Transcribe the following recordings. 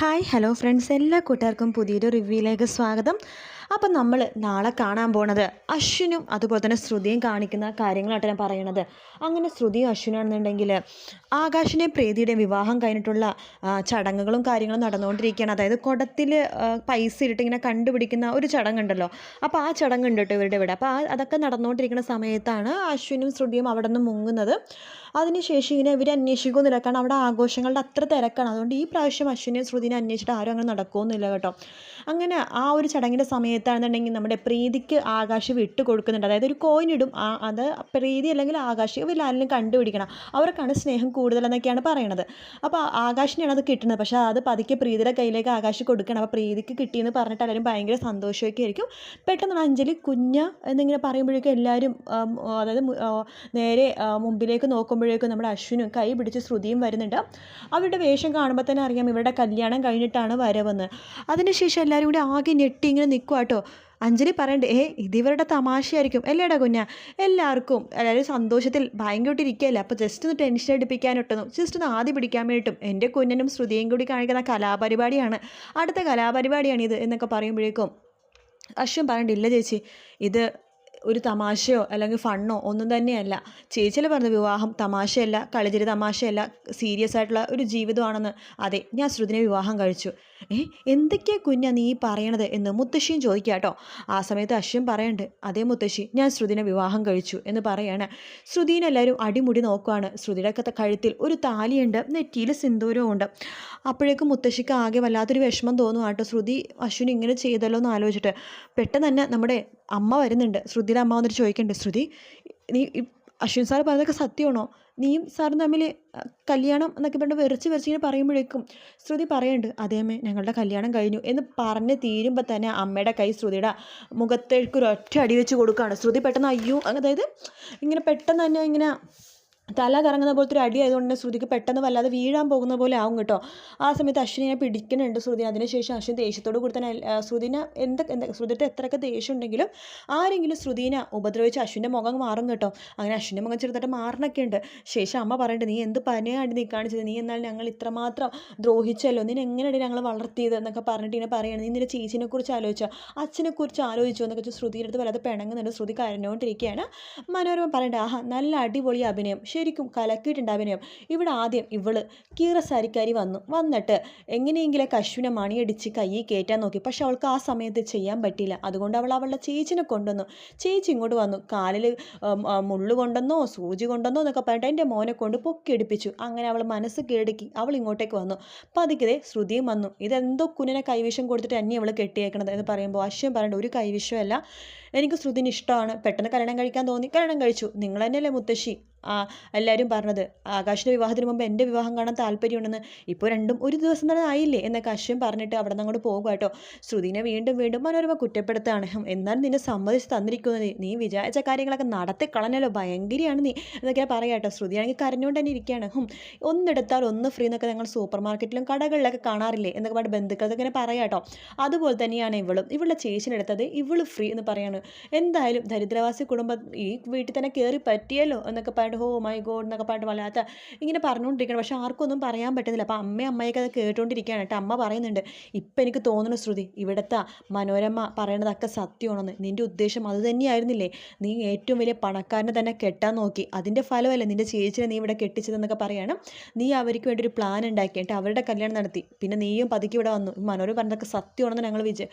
Hi hello friends, എല്ലാ കൂട്ടുകാർക്കും പുതിയൊരു റിവ്യൂയിലേക്ക് സ്വാഗതം. അപ്പം നമ്മൾ നാളെ കാണാൻ പോണത് അശ്വിനും അതുപോലെ തന്നെ ശ്രുതിയും കാണിക്കുന്ന കാര്യങ്ങളായിട്ട് ഞാൻ പറയണത്. അങ്ങനെ ശ്രുതിയും അശ്വിനാണെന്നുണ്ടെങ്കിൽ ആകാശിൻ്റെയും പ്രീതിയുടെയും വിവാഹം കഴിഞ്ഞിട്ടുള്ള ചടങ്ങുകളും കാര്യങ്ങളും നടന്നുകൊണ്ടിരിക്കുകയാണ്. അതായത് കുടത്തിൽ പൈസ ഇട്ടിട്ട് ഇങ്ങനെ കണ്ടുപിടിക്കുന്ന ഒരു ചടങ്ങുണ്ടല്ലോ. അപ്പോൾ ആ ചടങ്ങുണ്ട് കേട്ടോ ഇവരുടെ ഇവിടെ. അപ്പോൾ അതൊക്കെ നടന്നുകൊണ്ടിരിക്കുന്ന സമയത്താണ് അശ്വിനും ശ്രുതിയും അവിടെ നിന്ന് മുങ്ങുന്നത്. അതിനുശേഷം ഇങ്ങനെ ഇവർ അന്വേഷിക്കുന്നില്ല, കാരണം അവിടെ ആഘോഷങ്ങളുടെ അത്ര തിരക്കാണ്. അതുകൊണ്ട് ഈ പ്രാവശ്യം അശ്വിനെ ശ്രുതിനെ അന്വേഷിച്ചിട്ട് ആരും അങ്ങനെ നടക്കുമെന്നില്ല കേട്ടോ. അങ്ങനെ ആ ഒരു ചടങ്ങിൻ്റെ സമയത്താണെന്നുണ്ടെങ്കിൽ നമ്മുടെ പ്രീതിക്ക് ആകാശ് വിട്ട് കൊടുക്കുന്നുണ്ട്. അതായത് ഒരു കോയിൻ ഇടും, അത് പ്രീതി അല്ലെങ്കിൽ ആകാശ് ഇവരാരെങ്കിലും കണ്ടുപിടിക്കണം, അവർക്കാണ് സ്നേഹം കൂടുതലെന്നൊക്കെയാണ് പറയണത്. അപ്പോൾ ആകാശിനെയാണ് അത് കിട്ടുന്നത്. പക്ഷേ അത് പതുക്കെ പ്രീതിയുടെ കയ്യിലേക്ക് ആകാശ് കൊടുക്കണം. അപ്പോൾ പ്രീതിക്ക് കിട്ടിയെന്ന് പറഞ്ഞിട്ട് എല്ലാവരും ഭയങ്കര സന്തോഷമൊക്കെ ആയിരിക്കും. പെട്ടെന്ന് അഞ്ജലി കുഞ്ഞ എന്നിങ്ങനെ പറയുമ്പോഴേക്കും എല്ലാവരും അതായത് നേരെ മുമ്പിലേക്ക് നോക്കുമ്പോഴേക്കും നമ്മുടെ അശ്വിനും കൈ പിടിച്ച് ശ്രുതിയും വരുന്നുണ്ട്. അവരുടെ വേഷം കാണുമ്പോൾ തന്നെ അറിയാം ഇവരുടെ കല്യാണം കഴിഞ്ഞിട്ടാണ് വരവെന്ന്. അതിനുശേഷം എല്ലാവരും കൂടി ആകെ ഞെട്ടി ഇങ്ങനെ നിൽക്കുക കേട്ടോ. അഞ്ജലി പറയണ്ടേ, ഇതിവരുടെ തമാശയായിരിക്കും അല്ലേടാ കുഞ്ഞ, എല്ലാവർക്കും എല്ലാവരും സന്തോഷത്തിൽ ഭയങ്കരമായിട്ടിരിക്കുകയല്ലേ, അപ്പോൾ ജസ്റ്റ് ഒന്ന് ടെൻഷൻ അടിപ്പിക്കാനിട്ടുന്നു, ജസ്റ്റ് ഒന്ന് ആദ്യം പിടിക്കാൻ വേണ്ടിയിട്ടും എൻ്റെ കുഞ്ഞനും ശ്രുതിയും കൂടി കാണിക്കുന്ന കലാപരിപാടിയാണ്, അടുത്ത കലാപരിപാടിയാണിത് എന്നൊക്കെ പറയുമ്പോഴേക്കും അശ്വിൻ പറയണ്ടില്ല ചേച്ചി, ഇത് ഒരു തമാശയോ അല്ലെങ്കിൽ ഫണ്ണോ ഒന്നും തന്നെയല്ല. ചേച്ചിയിൽ പറഞ്ഞ വിവാഹം തമാശയല്ല, കളിചിരി തമാശയല്ല, സീരിയസ് ആയിട്ടുള്ള ഒരു ജീവിതമാണെന്ന്. അതെ, ഞാൻ ശ്രുതിനെ വിവാഹം കഴിച്ചു. എന്തൊക്കെയാ കുഞ്ഞാ നീ പറയണത് എന്ന് മുത്തശ്ശിയും ചോദിക്കുക കേട്ടോ. ആ സമയത്ത് അശ്വിൻ പറയണ്ട്, അതേ മുത്തശ്ശി, ഞാൻ ശ്രുതിനെ വിവാഹം കഴിച്ചു എന്ന് പറയാണ്. ശ്രുതിനെ എല്ലാവരും അടിമുടി നോക്കുവാണ്. ശ്രുതിയുടെ കഴുത്തിൽ ഒരു താലിയുണ്ട്, നെറ്റിയിൽ സിന്ദൂരവും ഉണ്ട്. അപ്പോഴേക്കും മുത്തശ്ശിക്ക് ആകെ വല്ലാത്തൊരു വിഷമം തോന്നും കേട്ടോ, ശ്രുതി അശ്വിൻ ഇങ്ങനെ ചെയ്തല്ലോ എന്ന് ആലോചിച്ചിട്ട്. പെട്ടെന്ന് തന്നെ നമ്മുടെ അമ്മ വരുന്നുണ്ട്. ശ്രുതിയുടെ അമ്മ വന്നിട്ട് ചോദിക്കുന്നുണ്ട്, ശ്രുതി നീ അശ്വിൻ സാർ പറഞ്ഞതൊക്കെ സത്യമാണോ? നീയും സാറും തമ്മിൽ കല്യാണം എന്നൊക്കെ പറഞ്ഞിട്ട് വെറിച്ച് ഇങ്ങനെ പറയുമ്പോഴേക്കും ശ്രുതി പറയുന്നുണ്ട്, അതേ അമ്മേ, ഞങ്ങളുടെ കല്യാണം കഴിഞ്ഞു എന്ന് പറഞ്ഞ് തീരുമ്പോൾ തന്നെ അമ്മയുടെ കൈ ശ്രുതിയുടെ മുഖത്തേക്ക് ഒരു ഒറ്റ അടി വെച്ച് കൊടുക്കുകയാണ്. ശ്രുതി പെട്ടെന്ന് അയ്യോ, അതായത് ഇങ്ങനെ പെട്ടെന്ന് തന്നെ ഇങ്ങനെ തല കറങ്ങുന്ന പോലത്തെ ഒരു അടി ആയതുകൊണ്ട് തന്നെ ശ്രുതിക്ക് പെട്ടെന്ന് വല്ലാതെ വീഴാൻ പോകുന്ന പോലെ ആവും കേട്ടോ. ആ സമയത്ത് അശ്വിനെ പിടിക്കുന്നുണ്ട് ശ്രുതി. അതിനുശേഷം അശ്വിൻ ദേഷ്യത്തോട് കൂടി തന്നെ ശ്രുതിനെ ശ്രുതിയുടെ എത്രയൊക്കെ ദേഷ്യം ഉണ്ടെങ്കിലും ആരെങ്കിലും ശ്രുതിനെ ഉപദ്രവിച്ച് അശ്വിൻ്റെ മുഖം മാറും കേട്ടോ. അങ്ങനെ അശ്വിൻ്റെ മുഖം ചെറുതായിട്ട് മാറണൊക്കെ ഉണ്ട്. ശേഷം അമ്മ പറയുന്നുണ്ട്, നീ എന്ത് പനയായിട്ട് നീ കാണിച്ചത്, നീ എന്നാൽ ഞങ്ങൾ ഇത്രമാത്രം ദ്രോഹിച്ചല്ലോ, നീ എങ്ങനെയാണ് ഞങ്ങൾ വളർത്തിയത് എന്നൊക്കെ പറഞ്ഞിട്ട് ഇങ്ങനെ പറയുന്നത്. നീ നിന്റെ ചേച്ചിനെ കുറിച്ച് ആലോചിച്ചോ, അച്ഛനെ കുറിച്ച് ആലോചിച്ചോ എന്നൊക്കെ ശ്രുതിയുടെ അടുത്ത് വല്ലാതെ പിണങ്ങുന്നുണ്ട്. ശ്രുതി കരഞ്ഞുകൊണ്ടിരിക്കുകയാണ്. മനോരമ പറയണ്ടേ, ആഹാ നല്ല അടിപൊളി അഭിനയം, ശരിക്കും കലക്കിയിട്ടുണ്ട് അഭിനയം. ഇവിടെ ആദ്യം ഇവള് കീറസാരിക്കാരി വന്നിട്ട് എങ്ങനെയെങ്കിലും അശ്വിനെ മണിയടിച്ച് കയ്യിൽ കയറ്റാൻ നോക്കി. പക്ഷെ അവൾക്ക് ആ സമയത്ത് ചെയ്യാൻ പറ്റിയില്ല. അതുകൊണ്ട് അവൾ അവളുടെ ചേച്ചിനെ കൊണ്ടുവന്നു. ചേച്ചി ഇങ്ങോട്ട് വന്നു, കാലിൽ മുള്ളു കൊണ്ടെന്നോ സൂചി കൊണ്ടെന്നോ എന്നൊക്കെ പറഞ്ഞിട്ട് എൻ്റെ മോനെ കൊണ്ട് പൊക്കിയെടുപ്പിച്ചു. അങ്ങനെ അവൾ മനസ്സ് കീഴടക്കി അവൾ ഇങ്ങോട്ടേക്ക് വന്നു. പതുക്കെ ശ്രുതിയും വന്നു. ഇതെന്തോ കുഞ്ഞിനെ കൈവിഷം കൊടുത്തിട്ട് എന്നെ അവൾ കെട്ടിയേക്കണത് എന്ന് പറയുമ്പോൾ അശ്വൻ പറയേണ്ട, ഒരു കൈവിഷമല്ല, എനിക്ക് ശ്രുതിന് ഇഷ്ടമാണ്, പെട്ടെന്ന് കല്യാണം കഴിക്കാൻ തോന്നി, കല്യാണം കഴിച്ചു. നിങ്ങൾ തന്നെയല്ലേ മുത്തശ്ശി എല്ലാവരും പറഞ്ഞത് ആകാശിൻ്റെ വിവാഹത്തിന് മുമ്പ് എൻ്റെ വിവാഹം കാണാൻ താല്പര്യമുണ്ടെന്ന്. ഇപ്പോൾ രണ്ടും ഒരു ദിവസം തന്നെ ആയില്ലേ എന്നൊക്കെ അശ്വിൻ പറഞ്ഞിട്ട് അവിടെ നിന്ന് അങ്ങോട്ട് പോകുക കേട്ടോ. ശ്രുതിനെ വീണ്ടും വീണ്ടും മനോരമ കുറ്റപ്പെടുത്താണ്. എന്നാലും നിന്നെ സമ്മതിച്ച് തന്നിരിക്കുന്നത്, നീ വിചാരിച്ച കാര്യങ്ങളൊക്കെ നടത്തി കളഞ്ഞല്ലോ, ഭയങ്കരയാണ് നീ എന്നൊക്കെ പറയാം കേട്ടോ. ശ്രുതിയാണെങ്കിൽ കരഞ്ഞുകൊണ്ട് തന്നെ ഇരിക്കുകയാണ്. ഒന്നെടുത്താൽ ഒന്ന് ഫ്രീ എന്നൊക്കെ ഞങ്ങൾ സൂപ്പർ മാർക്കറ്റിലും കടകളിലൊക്കെ കാണാറില്ലേ എന്നൊക്കെ പറഞ്ഞിട്ട് ബന്ധുക്കളൊക്കെ ഇങ്ങനെ പറയാം കേട്ടോ. അതുപോലെ തന്നെയാണ് ഇവളുടെ ചേച്ചിനെടുത്തത്, ഇവള് ഫ്രീ എന്ന് പറയാണ്. എന്തായാലും ദരിദ്രവാസി കുടുംബം ഈ വീട്ടിൽ തന്നെ കയറി പറ്റിയല്ലോ എന്നൊക്കെ പറഞ്ഞിട്ട് ഹോ മൈ ഗോഡ് എന്നൊക്കെ പറഞ്ഞിട്ട് വല്ലാത്ത ഇങ്ങനെ പറഞ്ഞുകൊണ്ടിരിക്കണം. പക്ഷെ ആർക്കൊന്നും പറയാൻ പറ്റുന്നില്ല. അപ്പോൾ അമ്മയൊക്കെ അത് കേട്ടുകൊണ്ടിരിക്കുകയാണ് കേട്ടോ. അമ്മ പറയുന്നുണ്ട്, ഇപ്പം എനിക്ക് തോന്നുന്നു ശ്രുതി, ഇവിടുത്തെ മനോരമ പറയണതൊക്കെ സത്യമാണെന്ന്. നിൻ്റെ ഉദ്ദേശം അത് തന്നെയായിരുന്നില്ലേ? നീ ഏറ്റവും വലിയ പണക്കാരനെ തന്നെ കെട്ടാൻ നോക്കി, അതിൻ്റെ ഫലമല്ലേ നിൻ്റെ ചേച്ചിനെ നീ ഇവിടെ കെട്ടിച്ചതെന്നൊക്കെ പറയണം. നീ അവർക്ക് വേണ്ടി ഒരു പ്ലാൻ ഉണ്ടാക്കിയിട്ട് അവരുടെ കല്യാണം നടത്തി, പിന്നെ നീയും പതുക്കി ഇവിടെ വന്നു. മനോരമ പറഞ്ഞതൊക്കെ സത്യമാണെന്ന് ഞങ്ങൾ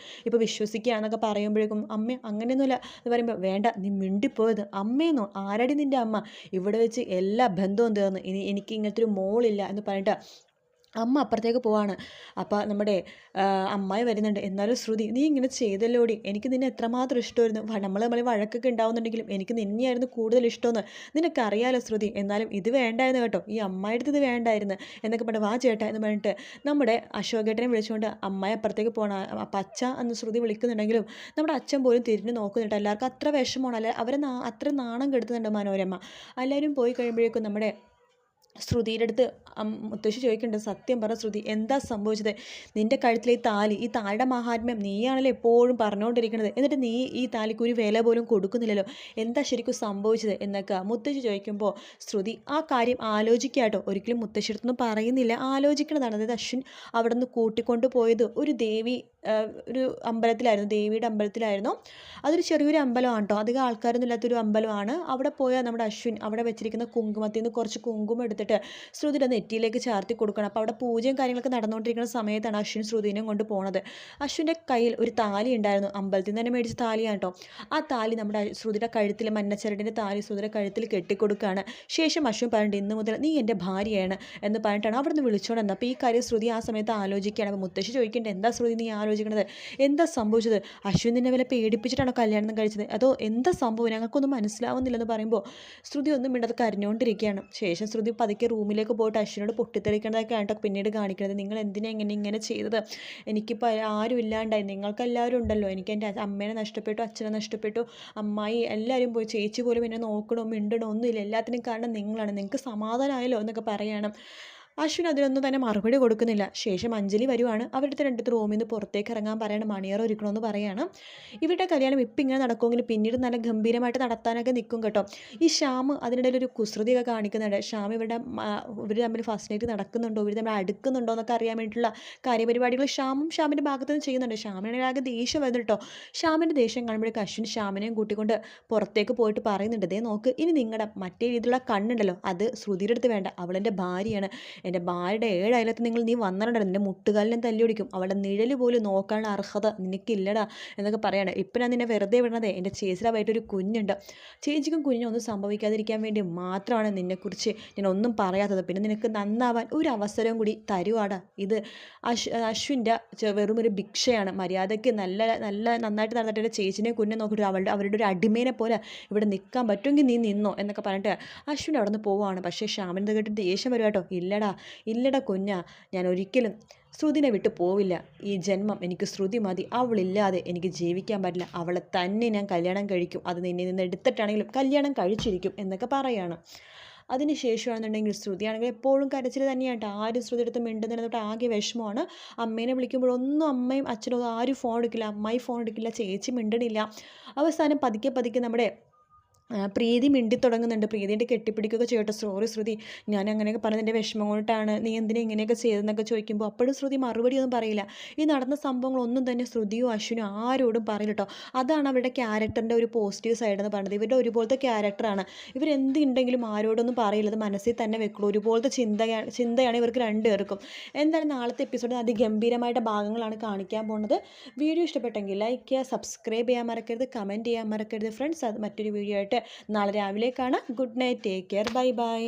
ഇപ്പോൾ വിശ്വസിക്കുകയാണെന്നൊക്കെ പറയുമ്പോഴേക്കും അമ്മ അങ്ങനെയൊന്നുമില്ല എന്ന് പറയുമ്പോൾ, വേണ്ട നീ മിണ്ടിപ്പോയത്, അമ്മയെന്നോ ആരടി നിൻ്റെ അമ്മ, ഇവിടെ വെച്ച് എല്ലാ ബന്ധവും തീർന്ന്, ഇനി എനിക്ക് ഇങ്ങനത്തെ ഒരു മോളില്ല എന്ന് പറഞ്ഞിട്ട് അമ്മ അപ്പുറത്തേക്ക് പോവാണ്. അപ്പോൾ നമ്മുടെ അമ്മായി വരുന്നുണ്ട്. എന്നാലും ശ്രുതി, നീ ഇങ്ങനെ ചെയ്തല്ലോടി, എനിക്ക് നിന്നെ എത്രമാത്രം ഇഷ്ടമായിരുന്നു, നമ്മൾ വഴക്കൊക്കെ ഉണ്ടാവുന്നുണ്ടെങ്കിലും എനിക്ക് നിന്നെയായിരുന്നു കൂടുതൽ ഇഷ്ടമെന്ന് നിനക്കറിയാലോ ശ്രുതി, എന്നാലും ഇത് വേണ്ടായിരുന്നു കേട്ടോ, ഈ അമ്മായിടുത്ത് ഇത് വേണ്ടായിരുന്നു എന്നൊക്കെ പറഞ്ഞിട്ട് വാ ചേട്ടാ എന്ന് പറഞ്ഞിട്ട് നമ്മുടെ അശോകേട്ടനെ വിളിച്ചുകൊണ്ട് അമ്മായി അപ്പുറത്തേക്ക് പോകണം. അപ്പം അച്ഛ എന്ന് ശ്രുതി വിളിക്കുന്നുണ്ടെങ്കിലും നമ്മുടെ അച്ഛൻ പോലും തിരിഞ്ഞു നോക്കുന്നുണ്ട്. എല്ലാവർക്കും അത്ര വിഷമമാണ്, അല്ലെ അവരെ അത്ര നാണം കെടുത്തുന്നുണ്ട് മനോരമ. എല്ലാവരും പോയി കഴിയുമ്പോഴേക്കും നമ്മുടെ ശ്രുതിയുടെ അടുത്ത് മുത്തശ്ശി ചോദിക്കുന്നുണ്ട്, സത്യം പറ ശ്രുതി, എന്താ സംഭവിച്ചത്? നിൻ്റെ കഴുത്തിലെ ഈ താലിയുടെ മഹാത്മ്യം നീയാണല്ലോ എപ്പോഴും പറഞ്ഞുകൊണ്ടിരിക്കുന്നത്, എന്നിട്ട് നീ ഈ താലിക്ക് ഒരു വില പോലും കൊടുക്കുന്നില്ലല്ലോ, എന്താ ശരിക്കും സംഭവിച്ചത് എന്നൊക്കെ മുത്തശ്ശി ചോദിക്കുമ്പോൾ ശ്രുതി ആ കാര്യം ആലോചിക്കാട്ടോ, ഒരിക്കലും മുത്തശ്ശി അടുത്തൊന്നും പറയുന്നില്ല, ആലോചിക്കണതാണ്. അതായത് അശ്വിൻ അവിടെ നിന്ന് കൂട്ടിക്കൊണ്ട് പോയത് ഒരു ഒരു അമ്പലത്തിലായിരുന്നു, ദേവിയുടെ അമ്പലത്തിലായിരുന്നു. അതൊരു ചെറിയൊരു അമ്പലമാണ് കേട്ടോ, അധികം ആൾക്കാരൊന്നും ഇല്ലാത്തൊരു അമ്പലമാണ്. അവിടെ പോയാൽ നമ്മുടെ അശ്വിൻ അവിടെ വെച്ചിരിക്കുന്ന കുങ്കുമത്തിൽ നിന്ന് കുറച്ച് കുങ്കുമം എടുത്തിട്ട് ശ്രുതിയുടെ നെറ്റിയിലേക്ക് ചാർത്തി കൊടുക്കണം. അപ്പോൾ അവിടെ പൂജയും കാര്യങ്ങളൊക്കെ നടന്നുകൊണ്ടിരിക്കുന്ന സമയത്താണ് അശ്വിൻ ശ്രുതിനെയും കൊണ്ട് പോണത്. അശ്വിൻ്റെ കയ്യിൽ ഒരു താലി ഉണ്ടായിരുന്നു, അമ്പലത്തിൽ നിന്ന് തന്നെ മേടിച്ച താലിയാണ് കേട്ടോ. ആ താലി നമ്മുടെ ശ്രുതിയുടെ കഴുത്തിൽ, മഞ്ഞച്ചരടിൻ്റെ താലി ശ്രുതിയുടെ കഴുത്തിൽ കെട്ടിക്കൊടുക്കുകയാണ്. ശേഷം അശ്വിൻ പറഞ്ഞിട്ട്, ഇന്ന് മുതൽ നീ എൻ്റെ ഭാര്യയാണ് എന്ന് പറഞ്ഞിട്ടാണ് അവിടെ നിന്ന് വിളിച്ചോണ്ട് വന്നത്. അപ്പോൾ ഈ കാര്യം ശ്രുതി ആ സമയത്ത് ആലോചിക്കുകയാണ്. അപ്പോൾ മുത്തശ്ശി ചോദിക്കേണ്ടത്, എന്താ ശ്രുതി നീ ആലോചിക്കണത്, എന്താ സംഭവിച്ചത്? അശ്വിൻ നിന്നെ വല്ല പേടിപ്പിച്ചിട്ടാണോ കല്യാണം കഴിച്ചത്, അതോ എന്താ സംഭവം, ഞങ്ങൾക്കൊന്നും മനസ്സിലാവുന്നില്ലെന്ന് പറയുമ്പോൾ ശ്രുതി ഒന്നും മിണ്ടാതെ കരഞ്ഞുകൊണ്ടിരിക്കുകയാണ്. ശേഷം ശ്രുതി പതുക്കെ റൂമിലേക്ക് പോയിട്ട് അശ്വിനോട് പൊട്ടിത്തെറിക്കേണ്ടതൊക്കെ ആയിട്ടോ പിന്നീട് കാണിക്കുന്നത്. നിങ്ങൾ എന്തിനാ ഇങ്ങനെ ചെയ്തത്? എനിക്കിപ്പോൾ ആരും ഇല്ലാണ്ടായി, നിങ്ങൾക്ക് എല്ലാവരും ഉണ്ടല്ലോ, എനിക്ക് എൻ്റെ അമ്മേനെ നഷ്ടപ്പെട്ടു, അച്ഛനെ നഷ്ടപ്പെട്ടു, അമ്മായി എല്ലാവരും പോയി, ചേച്ചി പോലും എന്നെ നോക്കണോ മിണ്ടണോ ഒന്നുമില്ല, എല്ലാത്തിനും കാരണം നിങ്ങളാണ്, നിങ്ങൾക്ക് സമാധാനമായല്ലോ എന്നൊക്കെ പറയണം. അശ്വിൻ അതിനൊന്നും തന്നെ മറുപടി കൊടുക്കുന്നില്ല. ശേഷം അഞ്ജലി വരുവാണ്, അവരുടെ രണ്ടു റൂമിൽ നിന്ന് പുറത്തേക്ക് ഇറങ്ങാൻ പറയണം, മണിയറ ഒരുക്കണമെന്ന് പറയാണ്. ഇവരുടെ കല്യാണം ഇപ്പം ഇങ്ങനെ നടക്കുമെങ്കിൽ പിന്നീട് നല്ല ഗംഭീരമായിട്ട് നടത്താനൊക്കെ നിൽക്കും കേട്ടോ. ഈ ശ്യാം അതിനിടയിൽ ഒരു കുസൃതിയൊക്കെ കാണിക്കുന്നുണ്ട്. ശ്യാം ഇവർ തമ്മിൽ ഫസ്റ്റ് നൈറ്റ് നടക്കുന്നുണ്ടോ, ഇവർ തമ്മിൽ അടുക്കുന്നുണ്ടോ എന്നൊക്കെ അറിയാൻ വേണ്ടിയിട്ടുള്ള കാര്യപരിപാടികൾ ശ്യാമിൻ്റെ ഭാഗത്ത് നിന്ന് ചെയ്യുന്നുണ്ട്. ശ്യാമിനാണെങ്കിൽ ആകെ ദേഷ്യം വരുന്നു കേട്ടോ. ശ്യാമിൻ്റെ ദേഷ്യം കാണുമ്പോഴേക്ക് അശ്വിൻ ശ്യാമിനെയും കൂട്ടിക്കൊണ്ട് പുറത്തേക്ക് പോയിട്ട് പറയുന്നുണ്ട്, ദേ നോക്ക്, ഇനി നിങ്ങളുടെ മറ്റേ രീതിയിലുള്ള കണ്ണുണ്ടല്ലോ, അത് ശ്രുതിയുടെ അടുത്ത് വേണ്ട, അവളെൻ്റെ ഭാര്യയാണ്, എൻ്റെ ഭാര്യയുടെ 7 അയലത്ത് നീ വന്നിട്ടുണ്ടല്ലോ, നിൻ്റെ മുട്ടുകാലിനെ തല്ലി ഓടിക്കും, അവളുടെ നിഴൽ പോലും നോക്കാനുള്ള അർഹത നിനക്കില്ലടാ എന്നൊക്കെ പറയാണ്. ഇപ്പം ഞാൻ നിന്നെ വെറുതെ വിടണതേ, എൻ്റെ ചേച്ചിലായിട്ടൊരു കുഞ്ഞുണ്ട്, ചേച്ചിക്കും കുഞ്ഞിനൊന്നും സംഭവിക്കാതിരിക്കാൻ വേണ്ടി മാത്രമാണ് നിന്നെക്കുറിച്ച് ഞാൻ ഒന്നും പറയാത്തത്, പിന്നെ നിനക്ക് നന്നാവാൻ ഒരു അവസരവും കൂടി തരുവാടാ, ഇത് അശ്വിൻ്റെ വെറും ഒരു ഭിക്ഷയാണ്, മര്യാദയ്ക്ക് നന്നായിട്ട് നടന്നിട്ട് എൻ്റെ ചേച്ചിനെ കുഞ്ഞെ നോക്കിയിട്ട് അവരുടെ ഒരു അടിമേനെ പോലെ ഇവിടെ നിൽക്കാൻ പറ്റുമെങ്കിൽ നീ നിന്നോ എന്നൊക്കെ പറഞ്ഞിട്ട് അശ്വിൻ അവിടെ നിന്ന് പോവുകയാണ്. പക്ഷേ ശ്യാമിൻ്റെ കേട്ടിട്ട് ദേഷ്യം വരും കേട്ടോ. ഇല്ലടാ കുഞ്ഞാ, ഞാൻ ഒരിക്കലും ശ്രുതിനെ വിട്ടു പോവില്ല, ഈ ജന്മം എനിക്ക് ശ്രുതി മതി, അവളില്ലാതെ എനിക്ക് ജീവിക്കാൻ പറ്റില്ല, അവളെ തന്നെ ഞാൻ കല്യാണം കഴിക്കും, അത് നിന്നെ നിന്ന് എടുത്തിട്ടാണെങ്കിലും കല്യാണം കഴിച്ചിരിക്കും എന്നൊക്കെ പറയാണ്. അതിന് ശേഷമാണെന്നുണ്ടെങ്കിൽ ശ്രുതിയാണെങ്കിൽ എപ്പോഴും കരച്ചിൽ തന്നെയാണ്, ആരും ശ്രുതി എടുത്ത് മിണ്ടുന്നതിനോട്ട് ആകെ വിഷമമാണ്. അമ്മേനെ വിളിക്കുമ്പോഴൊന്നും അമ്മയും അച്ഛനും ആരും ഫോൺ എടുക്കില്ല, അമ്മായി ഫോൺ എടുക്കില്ല, ചേച്ചി മിണ്ടണില്ല. അവസാനം പതുക്കെ നമ്മുടെ പ്രീതി മിണ്ടി തുടങ്ങുന്നുണ്ട്. പ്രീതിൻ്റെ കെട്ടിപ്പിടിക്കുകയൊക്കെ ചെയ്യട്ടെ, സോറി ശ്രുതി, ഞാൻ അങ്ങനെയൊക്കെ പറഞ്ഞത് എൻ്റെ വിഷമം കൊണ്ടിട്ടാണ്, നീ എന്തിനാ ഇങ്ങനെയൊക്കെ ചെയ്തതെന്നൊക്കെ ചോദിക്കുമ്പോൾ അപ്പോഴും ശ്രുതി മറുപടി ഒന്നും പറയില്ല. ഈ നടന്ന സംഭവങ്ങളൊന്നും തന്നെ ശ്രുതിയോ അശ്വിനോ ആരോടും പറയില്ല കേട്ടോ. അതാണ് അവരുടെ ക്യാരക്ടറിൻ്റെ ഒരു പോസിറ്റീവ് സൈഡ് എന്ന് പറയുന്നത്. ഇവരുടെ ഒരുപോലത്തെ ക്യാരക്ടറാണ്, ഇവരെന്തുണ്ടെങ്കിലും ആരോടൊന്നും പറയില്ല, അത് മനസ്സിൽ തന്നെ വെക്കുള്ളൂ, ഒരുപോലത്തെ ചിന്തയാണ് ഇവർക്ക് രണ്ടുപേർക്കും. എന്തായാലും നാളത്തെ എപ്പിസോഡിൽ അതിഗംഭീരമായിട്ട് ഭാഗങ്ങളാണ് കാണിക്കാൻ പോകുന്നത്. വീഡിയോ ഇഷ്ടപ്പെട്ടെങ്കിൽ ലൈക്ക് ചെയ്യുക, സബ്സ്ക്രൈബ് ചെയ്യാൻ മറക്കരുത്, കമൻറ്റ് ചെയ്യാൻ മറക്കരുത് ഫ്രണ്ട്സ്. അത് മറ്റൊരു വീഡിയോ ആയിട്ട് നാളെ രാവിലെ കാണാം. Good night, take care, bye bye.